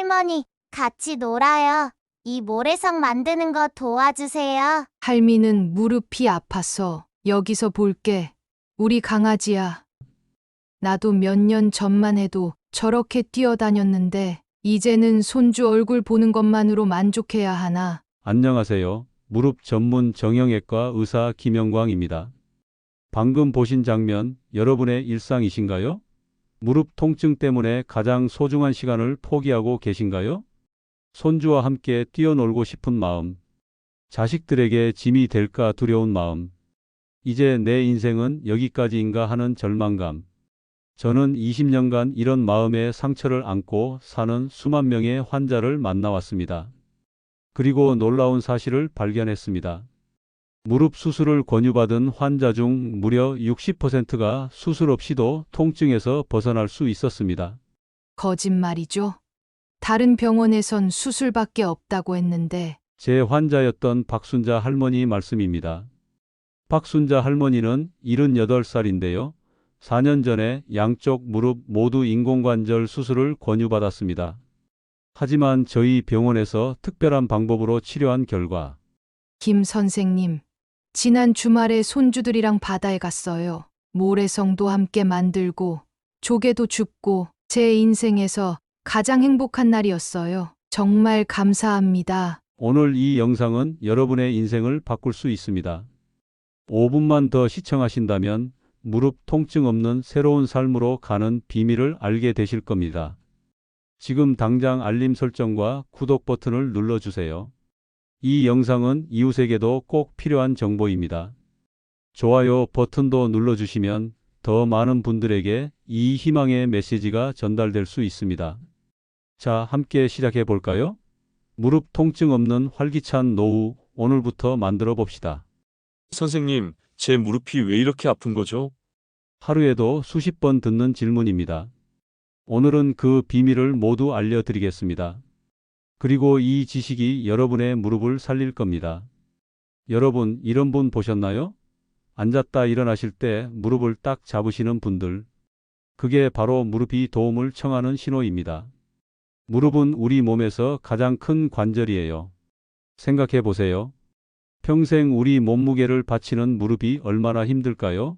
할머니, 같이 놀아요. 이 모래성 만드는 거 도와주세요. 할미는 무릎이 아파서 여기서 볼게. 우리 강아지야. 나도 몇 년 전만 해도 저렇게 뛰어다녔는데 이제는 손주 얼굴 보는 것만으로 만족해야 하나. 안녕하세요. 무릎 전문 정형외과 의사 김영광입니다. 방금 보신 장면 여러분의 일상이신가요? 무릎 통증 때문에 가장 소중한 시간을 포기하고 계신가요? 손주와 함께 뛰어놀고 싶은 마음, 자식들에게 짐이 될까 두려운 마음, 이제 내 인생은 여기까지인가 하는 절망감. 저는 20년간 이런 마음의 상처를 안고 사는 수만 명의 환자를 만나왔습니다. 그리고 놀라운 사실을 발견했습니다. 무릎 수술을 권유받은 환자 중 무려 60%가 수술 없이도 통증에서 벗어날 수 있었습니다. 거짓말이죠. 다른 병원에선 수술밖에 없다고 했는데 제 환자였던 박순자 할머니 말씀입니다. 박순자 할머니는 78살인데요. 4년 전에 양쪽 무릎 모두 인공관절 수술을 권유받았습니다. 하지만 저희 병원에서 특별한 방법으로 치료한 결과 김 선생님, 지난 주말에 손주들이랑 바다에 갔어요. 모래성도 함께 만들고 조개도 줍고 제 인생에서 가장 행복한 날이었어요. 정말 감사합니다. 오늘 이 영상은 여러분의 인생을 바꿀 수 있습니다. 5분만 더 시청하신다면 무릎 통증 없는 새로운 삶으로 가는 비밀을 알게 되실 겁니다. 지금 당장 알림 설정과 구독 버튼을 눌러주세요. 이 영상은 이웃에게도 꼭 필요한 정보입니다. 좋아요 버튼도 눌러주시면 더 많은 분들에게 이 희망의 메시지가 전달될 수 있습니다. 자, 함께 시작해 볼까요? 무릎 통증 없는 활기찬 노후, 오늘부터 만들어 봅시다. 선생님, 제 무릎이 왜 이렇게 아픈 거죠? 하루에도 수십 번 듣는 질문입니다. 오늘은 그 비밀을 모두 알려드리겠습니다. 그리고 이 지식이 여러분의 무릎을 살릴 겁니다. 여러분, 이런 분 보셨나요? 앉았다 일어나실 때 무릎을 딱 잡으시는 분들. 그게 바로 무릎이 도움을 청하는 신호입니다. 무릎은 우리 몸에서 가장 큰 관절이에요. 생각해 보세요. 평생 우리 몸무게를 받치는 무릎이 얼마나 힘들까요?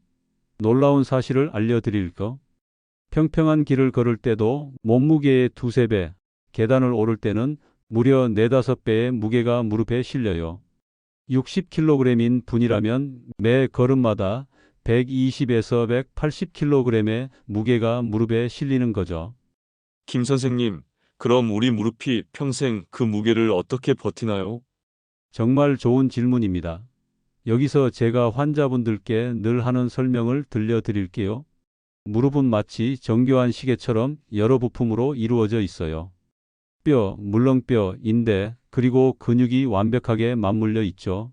놀라운 사실을 알려드릴까? 평평한 길을 걸을 때도 몸무게의 두세 배, 계단을 오를 때는 무려 4, 5배의 무게가 무릎에 실려요. 60kg인 분이라면 매 걸음마다 120에서 180kg의 무게가 무릎에 실리는 거죠. 김 선생님, 그럼 우리 무릎이 평생 그 무게를 어떻게 버티나요? 정말 좋은 질문입니다. 여기서 제가 환자분들께 늘 하는 설명을 들려드릴게요. 무릎은 마치 정교한 시계처럼 여러 부품으로 이루어져 있어요. 뼈, 물렁뼈, 인대, 그리고 근육이 완벽하게 맞물려 있죠.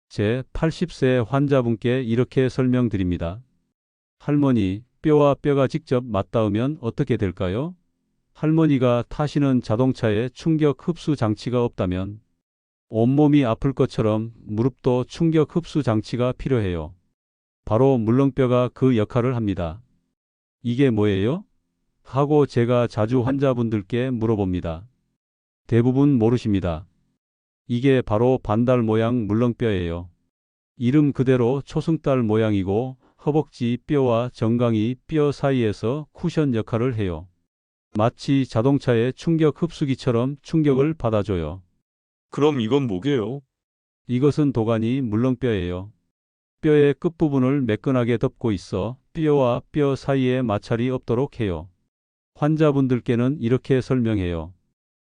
제 80세 환자분께 이렇게 설명드립니다. 할머니, 뼈와 뼈가 직접 맞닿으면 어떻게 될까요? 할머니가 타시는 자동차에 충격 흡수 장치가 없다면 온몸이 아플 것처럼 무릎도 충격 흡수 장치가 필요해요. 바로 물렁뼈가 그 역할을 합니다. 이게 뭐예요? 하고 제가 자주 환자분들께 물어봅니다. 대부분 모르십니다. 이게 바로 반달 모양 물렁뼈예요. 이름 그대로 초승달 모양이고 허벅지 뼈와 정강이 뼈 사이에서 쿠션 역할을 해요. 마치 자동차의 충격 흡수기처럼 충격을 받아줘요. 그럼 이건 뭐게요? 이것은 도가니 물렁뼈예요. 뼈의 끝부분을 매끈하게 덮고 있어 뼈와 뼈 사이에 마찰이 없도록 해요. 환자분들께는 이렇게 설명해요.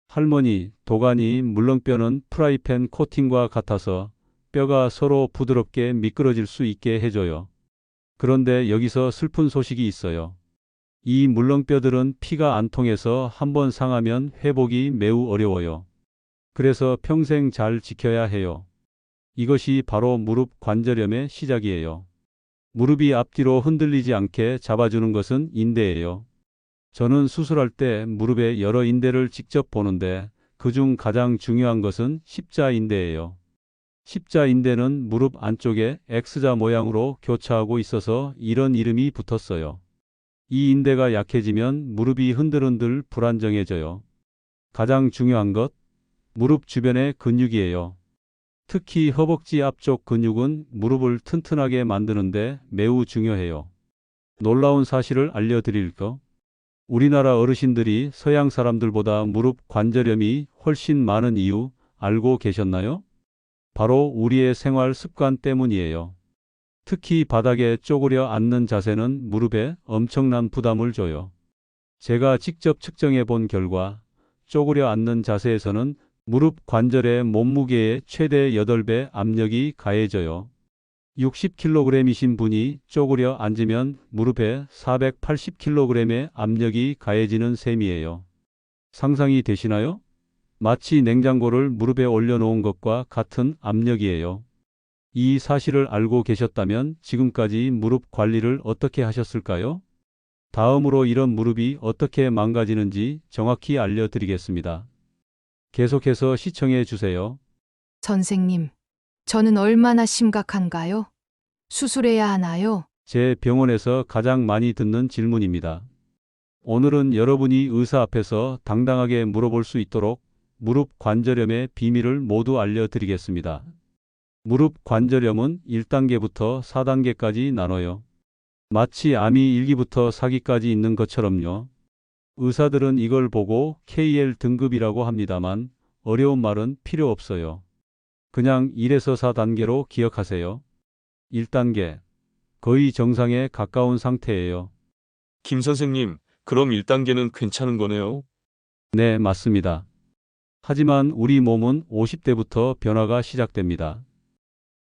할머니, 도가니 물렁뼈는 프라이팬 코팅과 같아서 뼈가 서로 부드럽게 미끄러질 수 있게 해줘요. 그런데 여기서 슬픈 소식이 있어요. 이 물렁뼈들은 피가 안 통해서 한번 상하면 회복이 매우 어려워요. 그래서 평생 잘 지켜야 해요. 이것이 바로 무릎 관절염의 시작이에요. 무릎이 앞뒤로 흔들리지 않게 잡아주는 것은 인대예요. 저는 수술할 때 무릎의 여러 인대를 직접 보는데 그중 가장 중요한 것은 십자인대예요. 십자인대는 무릎 안쪽에 X자 모양으로 교차하고 있어서 이런 이름이 붙었어요. 이 인대가 약해지면 무릎이 흔들흔들 불안정해져요. 가장 중요한 것, 무릎 주변의 근육이에요. 특히 허벅지 앞쪽 근육은 무릎을 튼튼하게 만드는데 매우 중요해요. 놀라운 사실을 알려드릴까? 우리나라 어르신들이 서양 사람들보다 무릎 관절염이 훨씬 많은 이유 알고 계셨나요? 바로 우리의 생활 습관 때문이에요. 특히 바닥에 쪼그려 앉는 자세는 무릎에 엄청난 부담을 줘요. 제가 직접 측정해 본 결과 쪼그려 앉는 자세에서는 무릎 관절의 몸무게의 최대 8배 압력이 가해져요. 60kg이신 분이 쪼그려 앉으면 무릎에 480kg의 압력이 가해지는 셈이에요. 상상이 되시나요? 마치 냉장고를 무릎에 올려놓은 것과 같은 압력이에요. 이 사실을 알고 계셨다면 지금까지 무릎 관리를 어떻게 하셨을까요? 다음으로 이런 무릎이 어떻게 망가지는지 정확히 알려드리겠습니다. 계속해서 시청해 주세요. 선생님, 저는 얼마나 심각한가요? 수술해야 하나요? 제 병원에서 가장 많이 듣는 질문입니다. 오늘은 여러분이 의사 앞에서 당당하게 물어볼 수 있도록 무릎 관절염의 비밀을 모두 알려드리겠습니다. 무릎 관절염은 1단계부터 4단계까지 나눠요. 마치 암이 1기부터 4기까지 있는 것처럼요. 의사들은 이걸 보고 KL 등급이라고 합니다만 어려운 말은 필요 없어요. 그냥 1에서 4단계로 기억하세요. 1단계. 거의 정상에 가까운 상태예요. 김 선생님, 그럼 1단계는 괜찮은 거네요? 네, 맞습니다. 하지만 우리 몸은 50대부터 변화가 시작됩니다.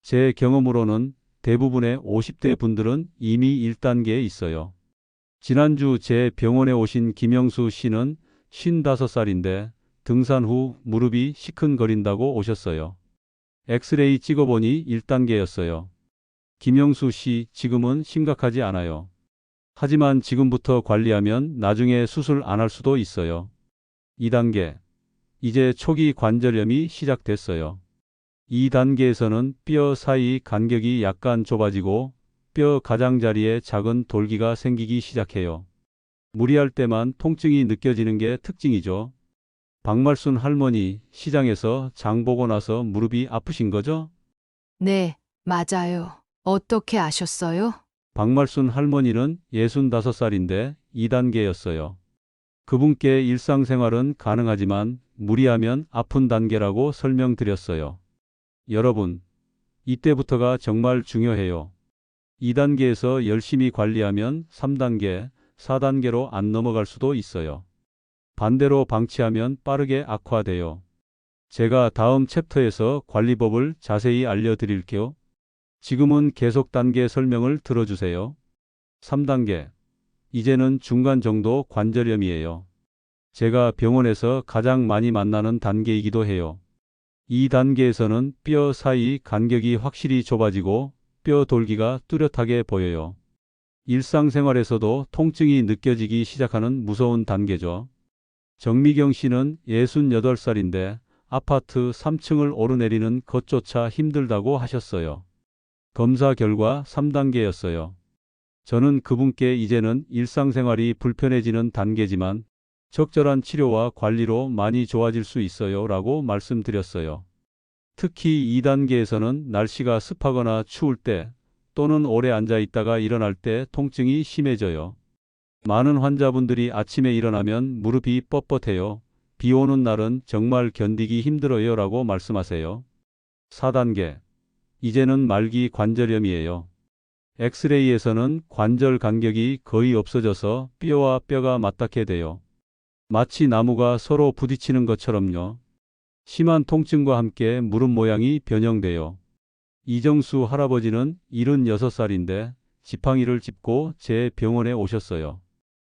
제 경험으로는 대부분의 50대 분들은 이미 1단계에 있어요. 지난주 제 병원에 오신 김영수 씨는 55살인데 등산 후 무릎이 시큰거린다고 오셨어요. 엑스레이 찍어보니 1단계였어요. 김영수 씨, 지금은 심각하지 않아요. 하지만 지금부터 관리하면 나중에 수술 안 할 수도 있어요. 2단계. 이제 초기 관절염이 시작됐어요. 2단계에서는 뼈 사이 간격이 약간 좁아지고 뼈 가장자리에 작은 돌기가 생기기 시작해요. 무리할 때만 통증이 느껴지는 게 특징이죠. 박말순 할머니, 시장에서 장 보고 나서 무릎이 아프신 거죠? 네, 맞아요. 어떻게 아셨어요? 박말순 할머니는 65살인데 2단계였어요. 그분께 일상생활은 가능하지만 무리하면 아픈 단계라고 설명드렸어요. 여러분, 이때부터가 정말 중요해요. 2단계에서 열심히 관리하면 3단계, 4단계로 안 넘어갈 수도 있어요. 반대로 방치하면 빠르게 악화돼요. 제가 다음 챕터에서 관리법을 자세히 알려드릴게요. 지금은 계속 단계 설명을 들어주세요. 3단계. 이제는 중간 정도 관절염이에요. 제가 병원에서 가장 많이 만나는 단계이기도 해요. 이 단계에서는 뼈 사이 간격이 확실히 좁아지고 뼈 돌기가 뚜렷하게 보여요. 일상생활에서도 통증이 느껴지기 시작하는 무서운 단계죠. 정미경 씨는 68살인데 아파트 3층을 오르내리는 것조차 힘들다고 하셨어요. 검사 결과 3단계였어요. 저는 그분께 이제는 일상생활이 불편해지는 단계지만 적절한 치료와 관리로 많이 좋아질 수 있어요 라고 말씀드렸어요. 특히 2단계에서는 날씨가 습하거나 추울 때 또는 오래 앉아 있다가 일어날 때 통증이 심해져요. 많은 환자분들이 아침에 일어나면 무릎이 뻣뻣해요. 비 오는 날은 정말 견디기 힘들어요 라고 말씀하세요. 4단계. 이제는 말기 관절염이에요. 엑스레이에서는 관절 간격이 거의 없어져서 뼈와 뼈가 맞닿게 돼요. 마치 나무가 서로 부딪히는 것처럼요. 심한 통증과 함께 무릎 모양이 변형돼요. 이정수 할아버지는 76살인데 지팡이를 짚고 제 병원에 오셨어요.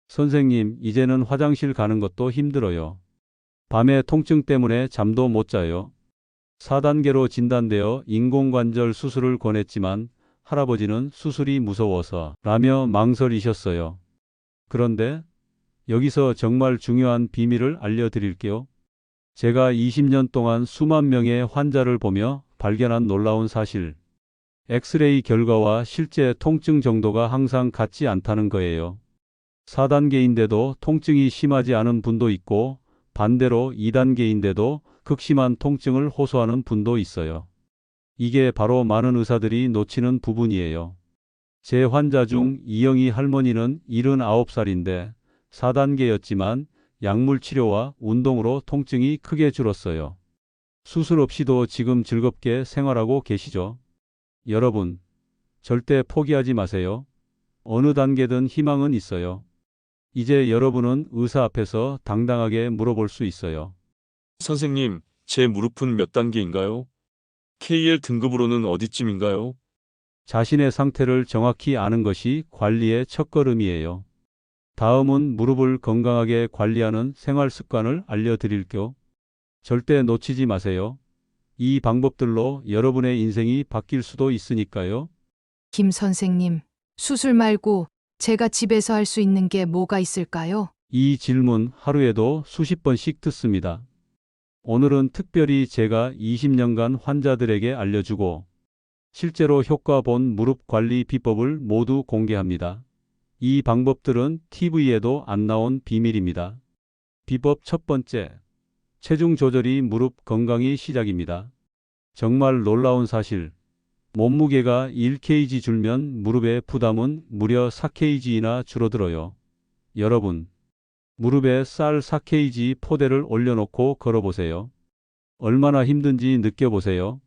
선생님, 이제는 화장실 가는 것도 힘들어요. 밤에 통증 때문에 잠도 못 자요. 4단계로 진단되어 인공관절 수술을 권했지만 할아버지는 수술이 무서워서 라며 망설이셨어요. 그런데 여기서 정말 중요한 비밀을 알려드릴게요. 제가 20년 동안 수만 명의 환자를 보며 발견한 놀라운 사실. 엑스레이 결과와 실제 통증 정도가 항상 같지 않다는 거예요. 4단계인데도 통증이 심하지 않은 분도 있고 반대로 2단계인데도 극심한 통증을 호소하는 분도 있어요. 이게 바로 많은 의사들이 놓치는 부분이에요. 제 환자 중 이영희 할머니는 79살인데 4단계였지만 약물 치료와 운동으로 통증이 크게 줄었어요. 수술 없이도 지금 즐겁게 생활하고 계시죠? 여러분, 절대 포기하지 마세요. 어느 단계든 희망은 있어요. 이제 여러분은 의사 앞에서 당당하게 물어볼 수 있어요. 선생님, 제 무릎은 몇 단계인가요? KL 등급으로는 어디쯤인가요? 자신의 상태를 정확히 아는 것이 관리의 첫걸음이에요. 다음은 무릎을 건강하게 관리하는 생활 습관을 알려드릴게요. 절대 놓치지 마세요. 이 방법들로 여러분의 인생이 바뀔 수도 있으니까요. 김 선생님, 수술 말고 제가 집에서 할 수 있는 게 뭐가 있을까요? 이 질문 하루에도 수십 번씩 듣습니다. 오늘은 특별히 제가 20년간 환자들에게 알려주고 실제로 효과 본 무릎 관리 비법을 모두 공개합니다. 이 방법들은 TV에도 안 나온 비밀입니다. 비법 첫 번째, 체중 조절이 무릎 건강이 시작입니다. 정말 놀라운 사실, 몸무게가 1kg 줄면 무릎의 부담은 무려 4kg나 줄어들어요. 여러분, 무릎에 쌀 4kg 포대를 올려놓고 걸어보세요. 얼마나 힘든지 느껴보세요.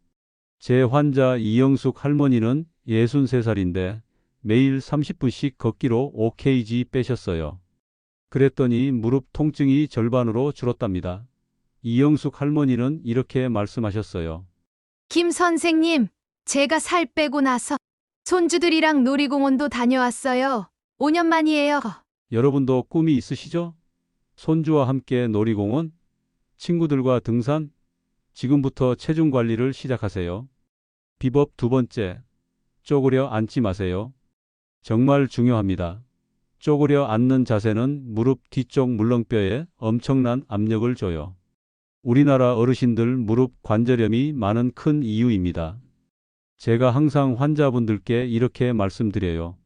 제 환자 이영숙 할머니는 63살인데 매일 30분씩 걷기로 5kg 빼셨어요. 그랬더니 무릎 통증이 절반으로 줄었답니다. 이영숙 할머니는 이렇게 말씀하셨어요. 김 선생님, 제가 살 빼고 나서 손주들이랑 놀이공원도 다녀왔어요. 5년 만이에요. 여러분도 꿈이 있으시죠? 손주와 함께 놀이공원, 친구들과 등산, 지금부터 체중 관리를 시작하세요. 비법 두 번째, 쪼그려 앉지 마세요. 정말 중요합니다. 쪼그려 앉는 자세는 무릎 뒤쪽 물렁뼈에 엄청난 압력을 줘요. 우리나라 어르신들 무릎 관절염이 많은 큰 이유입니다. 제가 항상 환자분들께 이렇게 말씀드려요.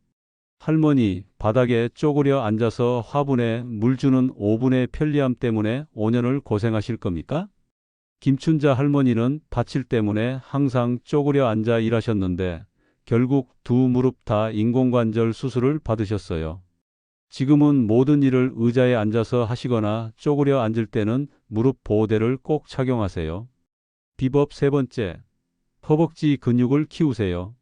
할머니, 바닥에 쪼그려 앉아서 화분에 물 주는 5분의 편리함 때문에 5년을 고생하실 겁니까? 김춘자 할머니는 다칠 때문에 항상 쪼그려 앉아 일하셨는데 결국 두 무릎 다 인공관절 수술을 받으셨어요. 지금은 모든 일을 의자에 앉아서 하시거나 쪼그려 앉을 때는 무릎 보호대를 꼭 착용하세요. 비법 세 번째, 허벅지 근육을 키우세요.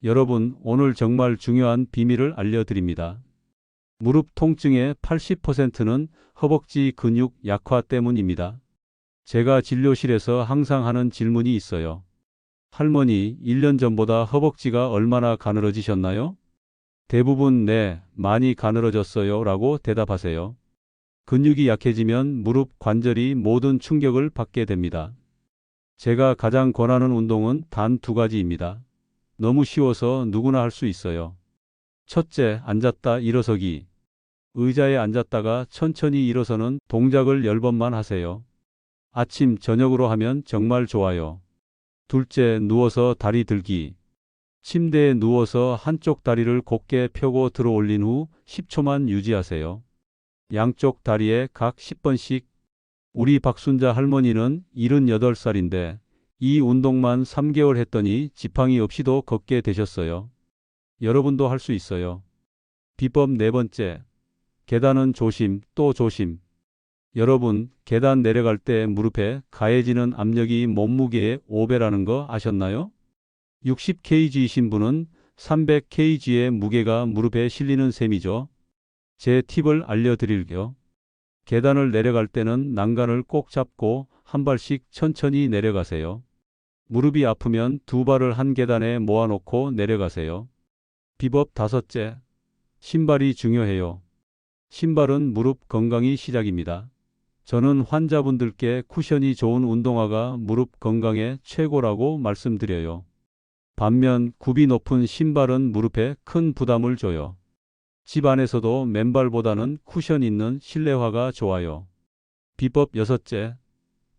여러분, 오늘 정말 중요한 비밀을 알려드립니다. 무릎 통증의 80%는 허벅지 근육 약화 때문입니다. 제가 진료실에서 항상 하는 질문이 있어요. 할머니, 1년 전보다 허벅지가 얼마나 가늘어지셨나요? 대부분 네, 많이 가늘어졌어요 라고 대답하세요. 근육이 약해지면 무릎 관절이 모든 충격을 받게 됩니다. 제가 가장 권하는 운동은 단 2가지입니다. 너무 쉬워서 누구나 할 수 있어요. 첫째, 앉았다 일어서기. 의자에 앉았다가 천천히 일어서는 동작을 10번만 하세요. 아침, 저녁으로 하면 정말 좋아요. 둘째, 누워서 다리 들기. 침대에 누워서 한쪽 다리를 곧게 펴고 들어 올린 후 10초만 유지하세요. 양쪽 다리에 각 10번씩. 우리 박순자 할머니는 78살인데 이 운동만 3개월 했더니 지팡이 없이도 걷게 되셨어요. 여러분도 할 수 있어요. 비법 네 번째, 계단은 조심 또 조심. 여러분, 계단 내려갈 때 무릎에 가해지는 압력이 몸무게의 5배라는 거 아셨나요? 60kg이신 분은 300kg의 무게가 무릎에 실리는 셈이죠. 제 팁을 알려드릴게요. 계단을 내려갈 때는 난간을 꼭 잡고 한 발씩 천천히 내려가세요. 무릎이 아프면 두 발을 한 계단에 모아놓고 내려가세요. 비법 다섯째, 신발이 중요해요. 신발은 무릎 건강이 시작입니다. 저는 환자분들께 쿠션이 좋은 운동화가 무릎 건강에 최고라고 말씀드려요. 반면 굽이 높은 신발은 무릎에 큰 부담을 줘요. 집 안에서도 맨발보다는 쿠션 있는 실내화가 좋아요. 비법 여섯째,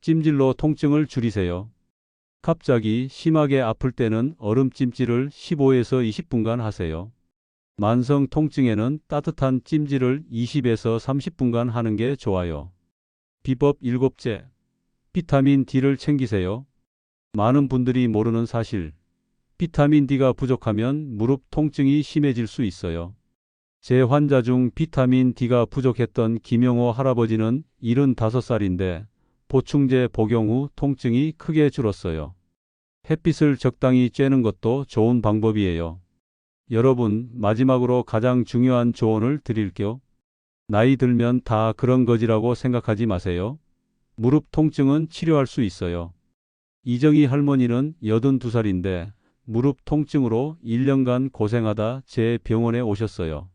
찜질로 통증을 줄이세요. 갑자기 심하게 아플 때는 얼음찜질을 15에서 20분간 하세요. 만성 통증에는 따뜻한 찜질을 20에서 30분간 하는 게 좋아요. 비법 7째. 비타민 D를 챙기세요. 많은 분들이 모르는 사실. 비타민 D가 부족하면 무릎 통증이 심해질 수 있어요. 제 환자 중 비타민 D가 부족했던 김영호 할아버지는 75살인데 보충제 복용 후 통증이 크게 줄었어요. 햇빛을 적당히 쬐는 것도 좋은 방법이에요. 여러분, 마지막으로 가장 중요한 조언을 드릴게요. 나이 들면 다 그런 거지라고 생각하지 마세요. 무릎 통증은 치료할 수 있어요. 이정희 할머니는 82살인데 무릎 통증으로 1년간 고생하다 제 병원에 오셨어요.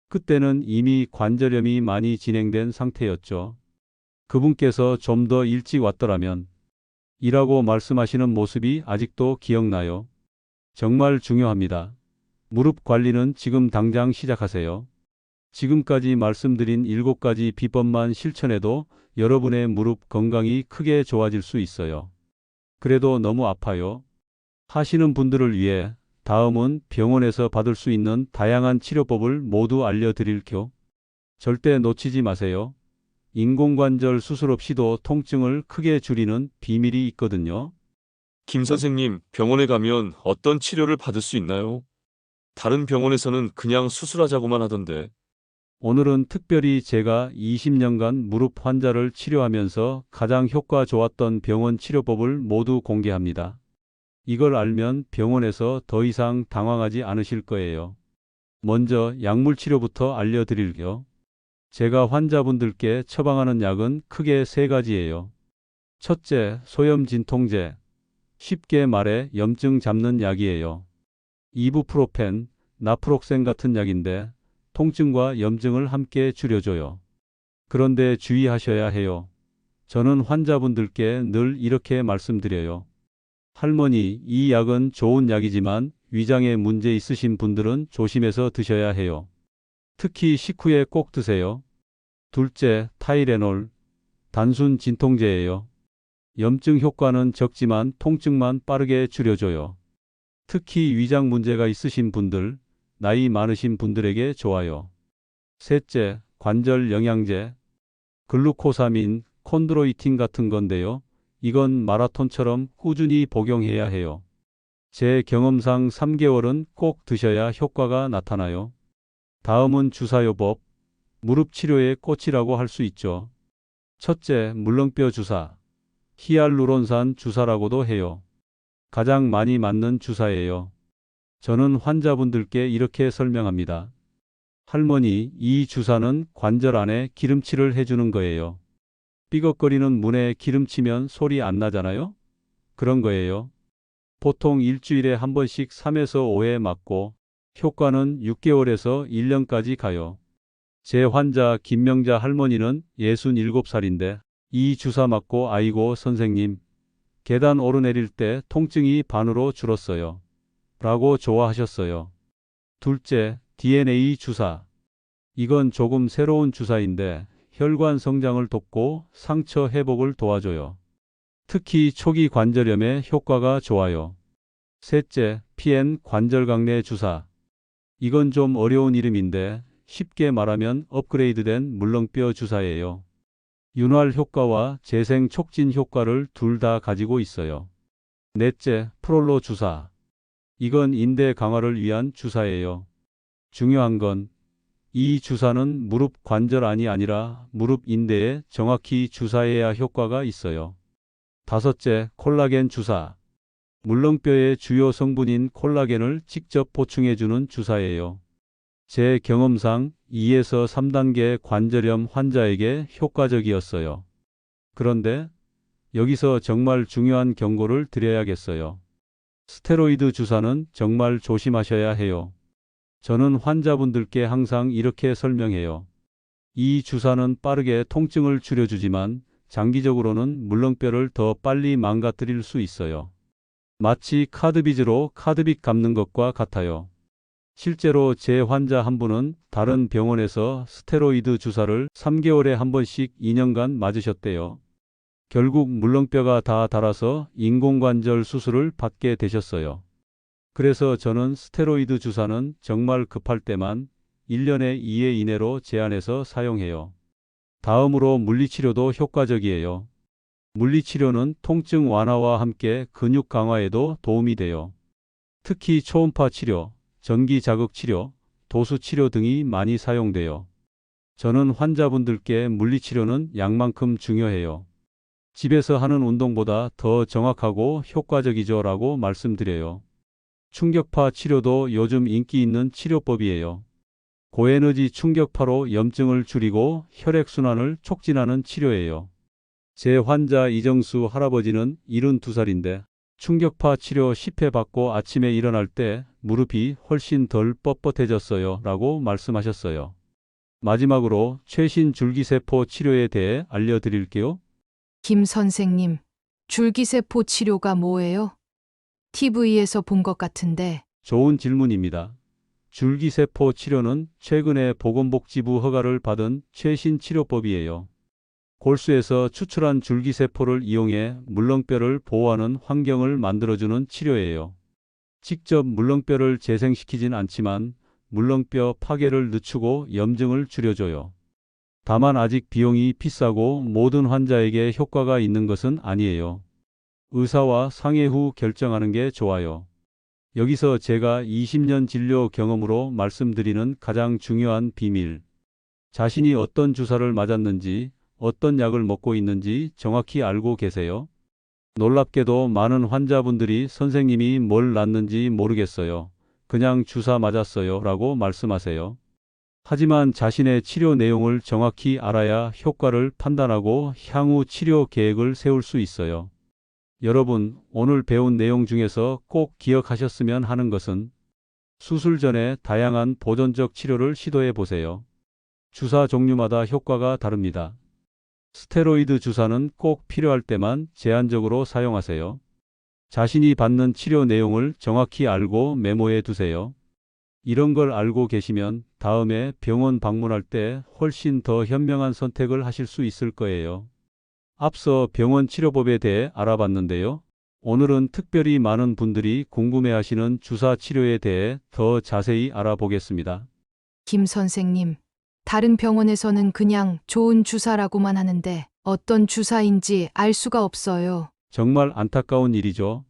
그때는 이미 관절염이 많이 진행된 상태였죠. 그분께서 좀 더 일찍 왔더라면 이라고 말씀하시는 모습이 아직도 기억나요. 정말 중요합니다. 무릎 관리는 지금 당장 시작하세요. 지금까지 말씀드린 7가지 비법만 실천해도 여러분의 무릎 건강이 크게 좋아질 수 있어요. 그래도 너무 아파요 하시는 분들을 위해 다음은 병원에서 받을 수 있는 다양한 치료법을 모두 알려드릴게요. 절대 놓치지 마세요. 인공관절 수술 없이도 통증을 크게 줄이는 비밀이 있거든요. 김 선생님, 병원에 가면 어떤 치료를 받을 수 있나요? 다른 병원에서는 그냥 수술하자고만 하던데. 오늘은 특별히 제가 20년간 무릎 환자를 치료하면서 가장 효과 좋았던 병원 치료법을 모두 공개합니다. 이걸 알면 병원에서 더 이상 당황하지 않으실 거예요. 먼저 약물 치료부터 알려드릴게요. 제가 환자분들께 처방하는 약은 크게 3가지예요. 첫째, 소염 진통제. 쉽게 말해 염증 잡는 약이에요. 이부프로펜, 나프록센 같은 약인데 통증과 염증을 함께 줄여줘요. 그런데 주의하셔야 해요. 저는 환자분들께 늘 이렇게 말씀드려요. 할머니, 이 약은 좋은 약이지만 위장에 문제 있으신 분들은 조심해서 드셔야 해요. 특히 식후에 꼭 드세요. 둘째, 타이레놀. 단순 진통제예요. 염증 효과는 적지만 통증만 빠르게 줄여줘요. 특히 위장 문제가 있으신 분들, 나이 많으신 분들에게 좋아요. 셋째, 관절 영양제. 글루코사민, 콘드로이틴 같은 건데요. 이건 마라톤처럼 꾸준히 복용해야 해요. 제 경험상 3개월은 꼭 드셔야 효과가 나타나요. 다음은 주사요법. 무릎 치료의 꽃이라고 할 수 있죠. 첫째, 물렁뼈 주사. 히알루론산 주사라고도 해요. 가장 많이 맞는 주사예요. 저는 환자분들께 이렇게 설명합니다. 할머니, 이 주사는 관절 안에 기름칠을 해주는 거예요. 삐걱거리는 문에 기름치면 소리 안 나잖아요? 그런 거예요. 보통 일주일에 한 번씩 3에서 5회 맞고 효과는 6개월에서 1년까지 가요. 제 환자 김명자 할머니는 67살인데 이 주사 맞고 아이고 선생님, 계단 오르내릴 때 통증이 반으로 줄었어요. 라고 좋아하셨어요. 둘째, DNA 주사. 이건 조금 새로운 주사인데 혈관 성장을 돕고 상처 회복을 도와줘요. 특히 초기 관절염에 효과가 좋아요. 셋째, PN 관절강내 주사. 이건 좀 어려운 이름인데 쉽게 말하면 업그레이드된 물렁뼈 주사예요. 윤활 효과와 재생 촉진 효과를 둘 다 가지고 있어요. 넷째, 프롤로 주사. 이건 인대 강화를 위한 주사예요. 중요한 건 이 주사는 무릎 관절안이 아니라 무릎 인대에 정확히 주사해야 효과가 있어요. 다섯째, 콜라겐 주사. 물렁뼈의 주요 성분인 콜라겐을 직접 보충해주는 주사예요. 제 경험상 2에서 3단계 관절염 환자에게 효과적이었어요. 그런데 여기서 정말 중요한 경고를 드려야겠어요. 스테로이드 주사는 정말 조심하셔야 해요. 저는 환자분들께 항상 이렇게 설명해요. 이 주사는 빠르게 통증을 줄여주지만 장기적으로는 물렁뼈를 더 빨리 망가뜨릴 수 있어요. 마치 카드빚으로 카드빚 갚는 것과 같아요. 실제로 제 환자 한 분은 다른 병원에서 스테로이드 주사를 3개월에 한 번씩 2년간 맞으셨대요. 결국 물렁뼈가 다 닳아서 인공관절 수술을 받게 되셨어요. 그래서 저는 스테로이드 주사는 정말 급할 때만 1년에 2회 이내로 제한해서 사용해요. 다음으로 물리치료도 효과적이에요. 물리치료는 통증 완화와 함께 근육 강화에도 도움이 돼요. 특히 초음파 치료, 전기 자극 치료, 도수 치료 등이 많이 사용돼요. 저는 환자분들께 물리치료는 약만큼 중요해요. 집에서 하는 운동보다 더 정확하고 효과적이죠 라고 말씀드려요. 충격파 치료도 요즘 인기 있는 치료법이에요. 고에너지 충격파로 염증을 줄이고 혈액순환을 촉진하는 치료예요. 제 환자 이정수 할아버지는 72살인데 충격파 치료 10회 받고 아침에 일어날 때 무릎이 훨씬 덜 뻣뻣해졌어요 라고 말씀하셨어요. 마지막으로 최신 줄기세포 치료에 대해 알려드릴게요. 김 선생님, 줄기세포 치료가 뭐예요? TV에서 본 것 같은데. 좋은 질문입니다. 줄기세포 치료는 최근에 보건복지부 허가를 받은 최신 치료법이에요. 골수에서 추출한 줄기세포를 이용해 물렁뼈를 보호하는 환경을 만들어주는 치료예요. 직접 물렁뼈를 재생시키진 않지만 물렁뼈 파괴를 늦추고 염증을 줄여줘요. 다만 아직 비용이 비싸고 모든 환자에게 효과가 있는 것은 아니에요. 의사와 상의 후 결정하는 게 좋아요. 여기서 제가 20년 진료 경험으로 말씀드리는 가장 중요한 비밀. 자신이 어떤 주사를 맞았는지, 어떤 약을 먹고 있는지 정확히 알고 계세요? 놀랍게도 많은 환자분들이 선생님이 뭘 놨는지 모르겠어요. 그냥 주사 맞았어요 라고 말씀하세요. 하지만 자신의 치료 내용을 정확히 알아야 효과를 판단하고 향후 치료 계획을 세울 수 있어요. 여러분, 오늘 배운 내용 중에서 꼭 기억하셨으면 하는 것은 수술 전에 다양한 보존적 치료를 시도해 보세요. 주사 종류마다 효과가 다릅니다. 스테로이드 주사는 꼭 필요할 때만 제한적으로 사용하세요. 자신이 받는 치료 내용을 정확히 알고 메모해 두세요. 이런 걸 알고 계시면 다음에 병원 방문할 때 훨씬 더 현명한 선택을 하실 수 있을 거예요. 앞서 병원 치료법에 대해 알아봤는데요. 오늘은 특별히 많은 분들이 궁금해하시는 주사 치료에 대해 더 자세히 알아보겠습니다. 김 선생님, 다른 병원에서는 그냥 좋은 주사라고만 하는데 어떤 주사인지 알 수가 없어요. 정말 안타까운 일이죠.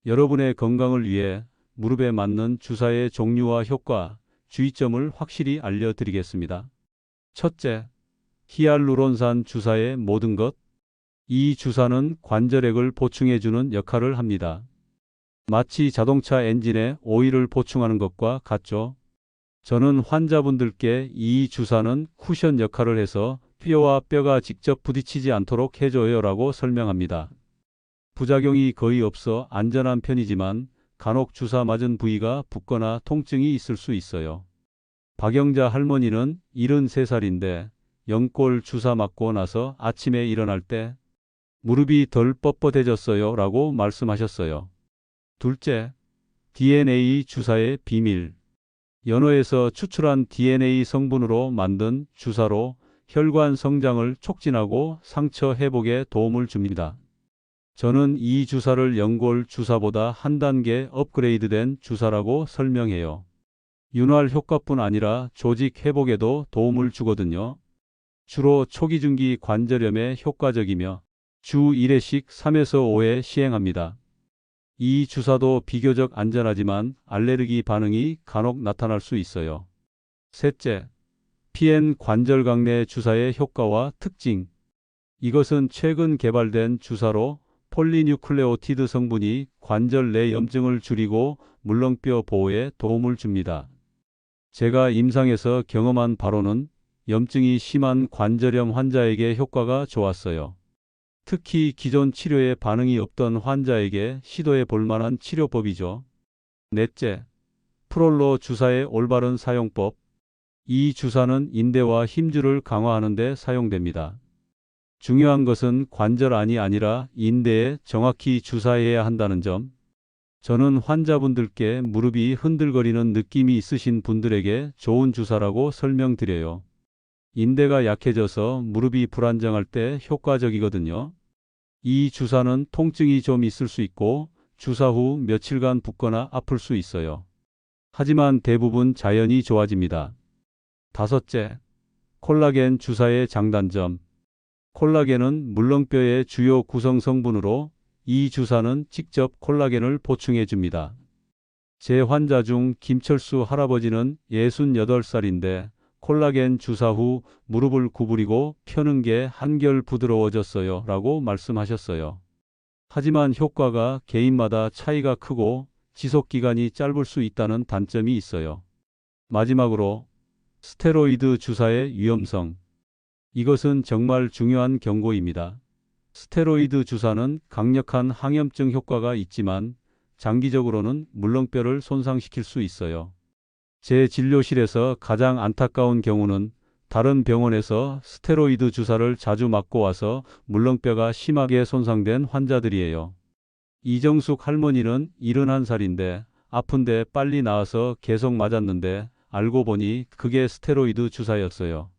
여러분의 건강을 위해 무릎에 맞는 주사의 종류와 효과, 주의점을 확실히 알려드리겠습니다. 첫째, 히알루론산 주사의 모든 것. 이 주사는 관절액을 보충해주는 역할을 합니다. 마치 자동차 엔진에 오일을 보충하는 것과 같죠. 저는 환자분들께 이 주사는 쿠션 역할을 해서 뼈와 뼈가 직접 부딪히지 않도록 해줘요 라고 설명합니다. 부작용이 거의 없어 안전한 편이지만 간혹 주사 맞은 부위가 붓거나 통증이 있을 수 있어요. 박영자 할머니는 73살인데 연골 주사 맞고 나서 아침에 일어날 때 무릎이 덜 뻣뻣해졌어요 라고 말씀하셨어요. 둘째, DNA 주사의 비밀. 연어에서 추출한 DNA 성분으로 만든 주사로 혈관 성장을 촉진하고 상처 회복에 도움을 줍니다. 저는 이 주사를 연골 주사보다 한 단계 업그레이드된 주사라고 설명해요. 윤활 효과뿐 아니라 조직 회복에도 도움을 주거든요. 주로 초기 중기 관절염에 효과적이며 주 1회씩 3에서 5회 시행합니다. 이 주사도 비교적 안전하지만 알레르기 반응이 간혹 나타날 수 있어요. 셋째, PN 관절강내 주사의 효과와 특징. 이것은 최근 개발된 주사로 폴리뉴클레오티드 성분이 관절 내 염증을 줄이고 물렁뼈 보호에 도움을 줍니다. 제가 임상에서 경험한 바로는 염증이 심한 관절염 환자에게 효과가 좋았어요. 특히 기존 치료에 반응이 없던 환자에게 시도해 볼 만한 치료법이죠. 넷째, 프롤로 주사의 올바른 사용법. 이 주사는 인대와 힘줄을 강화하는 데 사용됩니다. 중요한 것은 관절 안이 아니라 인대에 정확히 주사해야 한다는 점. 저는 환자분들께 무릎이 흔들거리는 느낌이 있으신 분들에게 좋은 주사라고 설명드려요. 인대가 약해져서 무릎이 불안정할 때 효과적이거든요. 이 주사는 통증이 좀 있을 수 있고 주사 후 며칠간 붓거나 아플 수 있어요. 하지만 대부분 자연히 좋아집니다. 다섯째, 콜라겐 주사의 장단점. 콜라겐은 물렁뼈의 주요 구성 성분으로 이 주사는 직접 콜라겐을 보충해 줍니다. 제 환자 중 김철수 할아버지는 68살인데 콜라겐 주사 후 무릎을 구부리고 펴는 게 한결 부드러워졌어요 라고 말씀하셨어요. 하지만 효과가 개인마다 차이가 크고 지속기간이 짧을 수 있다는 단점이 있어요. 마지막으로 스테로이드 주사의 위험성. 이것은 정말 중요한 경고입니다. 스테로이드 주사는 강력한 항염증 효과가 있지만 장기적으로는 물렁뼈를 손상시킬 수 있어요. 제 진료실에서 가장 안타까운 경우는 다른 병원에서 스테로이드 주사를 자주 맞고 와서 물렁뼈가 심하게 손상된 환자들이에요. 이정숙 할머니는 71살인데 아픈데 빨리 나와서 계속 맞았는데 알고 보니 그게 스테로이드 주사였어요.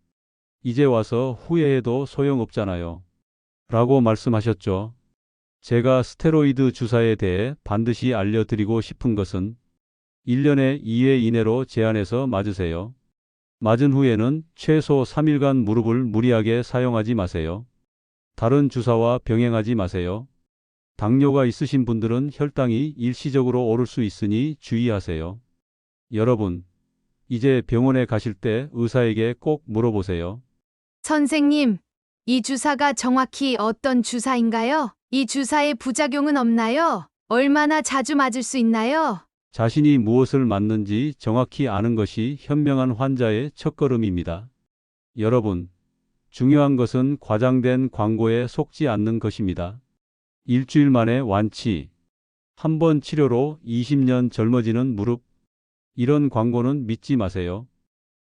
이제 와서 후회해도 소용없잖아요. 라고 말씀하셨죠. 제가 스테로이드 주사에 대해 반드시 알려드리고 싶은 것은 1년에 2회 이내로 제한해서 맞으세요. 맞은 후에는 최소 3일간 무릎을 무리하게 사용하지 마세요. 다른 주사와 병행하지 마세요. 당뇨가 있으신 분들은 혈당이 일시적으로 오를 수 있으니 주의하세요. 여러분, 이제 병원에 가실 때 의사에게 꼭 물어보세요. 선생님, 이 주사가 정확히 어떤 주사인가요? 이 주사의 부작용은 없나요? 얼마나 자주 맞을 수 있나요? 자신이 무엇을 맞는지 정확히 아는 것이 현명한 환자의 첫걸음입니다. 여러분, 중요한 것은 과장된 광고에 속지 않는 것입니다. 일주일 만에 완치, 한 번 치료로 20년 젊어지는 무릎, 이런 광고는 믿지 마세요.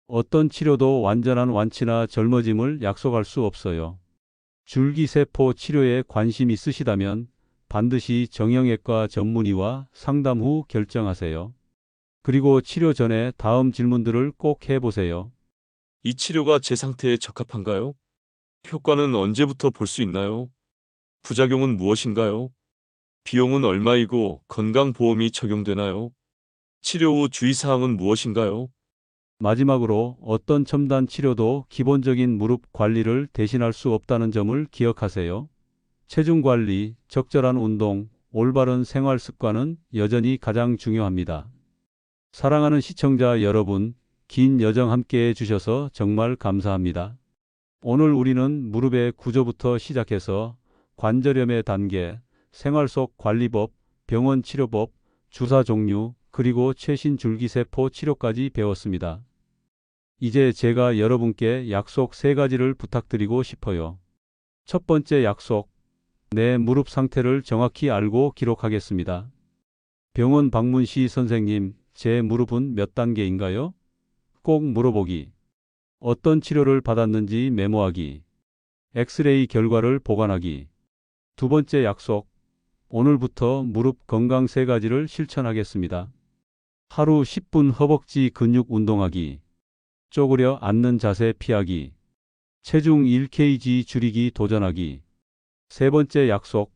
어떤 치료도 완전한 완치나 젊어짐을 약속할 수 없어요. 줄기세포 치료에 관심 있으시다면 반드시 정형외과 전문의와 상담 후 결정하세요. 그리고 치료 전에 다음 질문들을 꼭 해보세요. 이 치료가 제 상태에 적합한가요? 효과는 언제부터 볼 수 있나요? 부작용은 무엇인가요? 비용은 얼마이고 건강보험이 적용되나요? 치료 후 주의사항은 무엇인가요? 마지막으로 어떤 첨단 치료도 기본적인 무릎 관리를 대신할 수 없다는 점을 기억하세요. 체중 관리, 적절한 운동, 올바른 생활 습관은 여전히 가장 중요합니다. 사랑하는 시청자 여러분, 긴 여정 함께 해주셔서 정말 감사합니다. 오늘 우리는 무릎의 구조부터 시작해서 관절염의 단계, 생활 속 관리법, 병원 치료법, 주사 종류, 그리고 최신 줄기세포 치료까지 배웠습니다. 이제 제가 여러분께 약속 3가지를 부탁드리고 싶어요. 첫 번째 약속, 내 무릎 상태를 정확히 알고 기록하겠습니다. 병원 방문 시 선생님, 제 무릎은 몇 단계인가요? 꼭 물어보기. 어떤 치료를 받았는지 메모하기. 엑스레이 결과를 보관하기. 두 번째 약속, 오늘부터 무릎 건강 3가지를 실천하겠습니다. 하루 10분 허벅지 근육 운동하기. 쪼그려 앉는 자세 피하기. 체중 1kg 줄이기 도전하기. 세 번째 약속,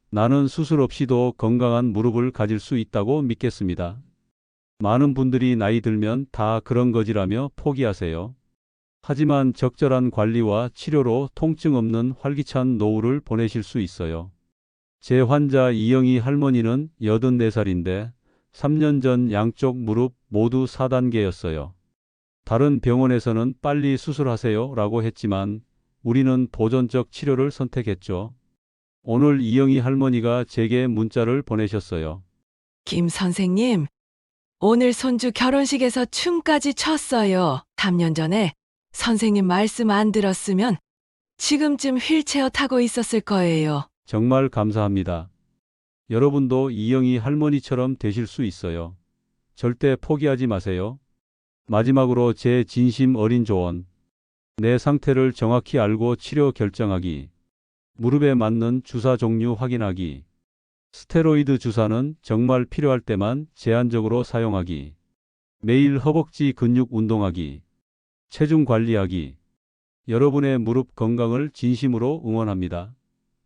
나는 수술 없이도 건강한 무릎을 가질 수 있다고 믿겠습니다. 많은 분들이 나이 들면 다 그런 거지라며 포기하세요. 하지만 적절한 관리와 치료로 통증 없는 활기찬 노후를 보내실 수 있어요. 제 환자 이영희 할머니는 84살인데 3년 전 양쪽 무릎 모두 4단계였어요. 다른 병원에서는 빨리 수술하세요 라고 했지만 우리는 도전적 치료를 선택했죠. 오늘 이영희 할머니가 제게 문자를 보내셨어요. 김 선생님, 오늘 손주 결혼식에서 춤까지 췄어요. 3년 전에 선생님 말씀 안 들었으면 지금쯤 휠체어 타고 있었을 거예요. 정말 감사합니다. 여러분도 이영희 할머니처럼 되실 수 있어요. 절대 포기하지 마세요. 마지막으로 제 진심 어린 조언. 내 상태를 정확히 알고 치료 결정하기. 무릎에 맞는 주사 종류 확인하기. 스테로이드 주사는 정말 필요할 때만 제한적으로 사용하기. 매일 허벅지 근육 운동하기. 체중 관리하기. 여러분의 무릎 건강을 진심으로 응원합니다.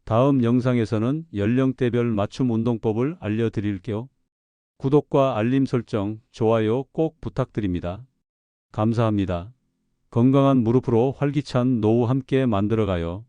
다음 영상에서는 연령대별 맞춤 운동법을 알려드릴게요. 구독과 알림 설정, 좋아요 꼭 부탁드립니다. 감사합니다. 건강한 무릎으로 활기찬 노후 함께 만들어가요.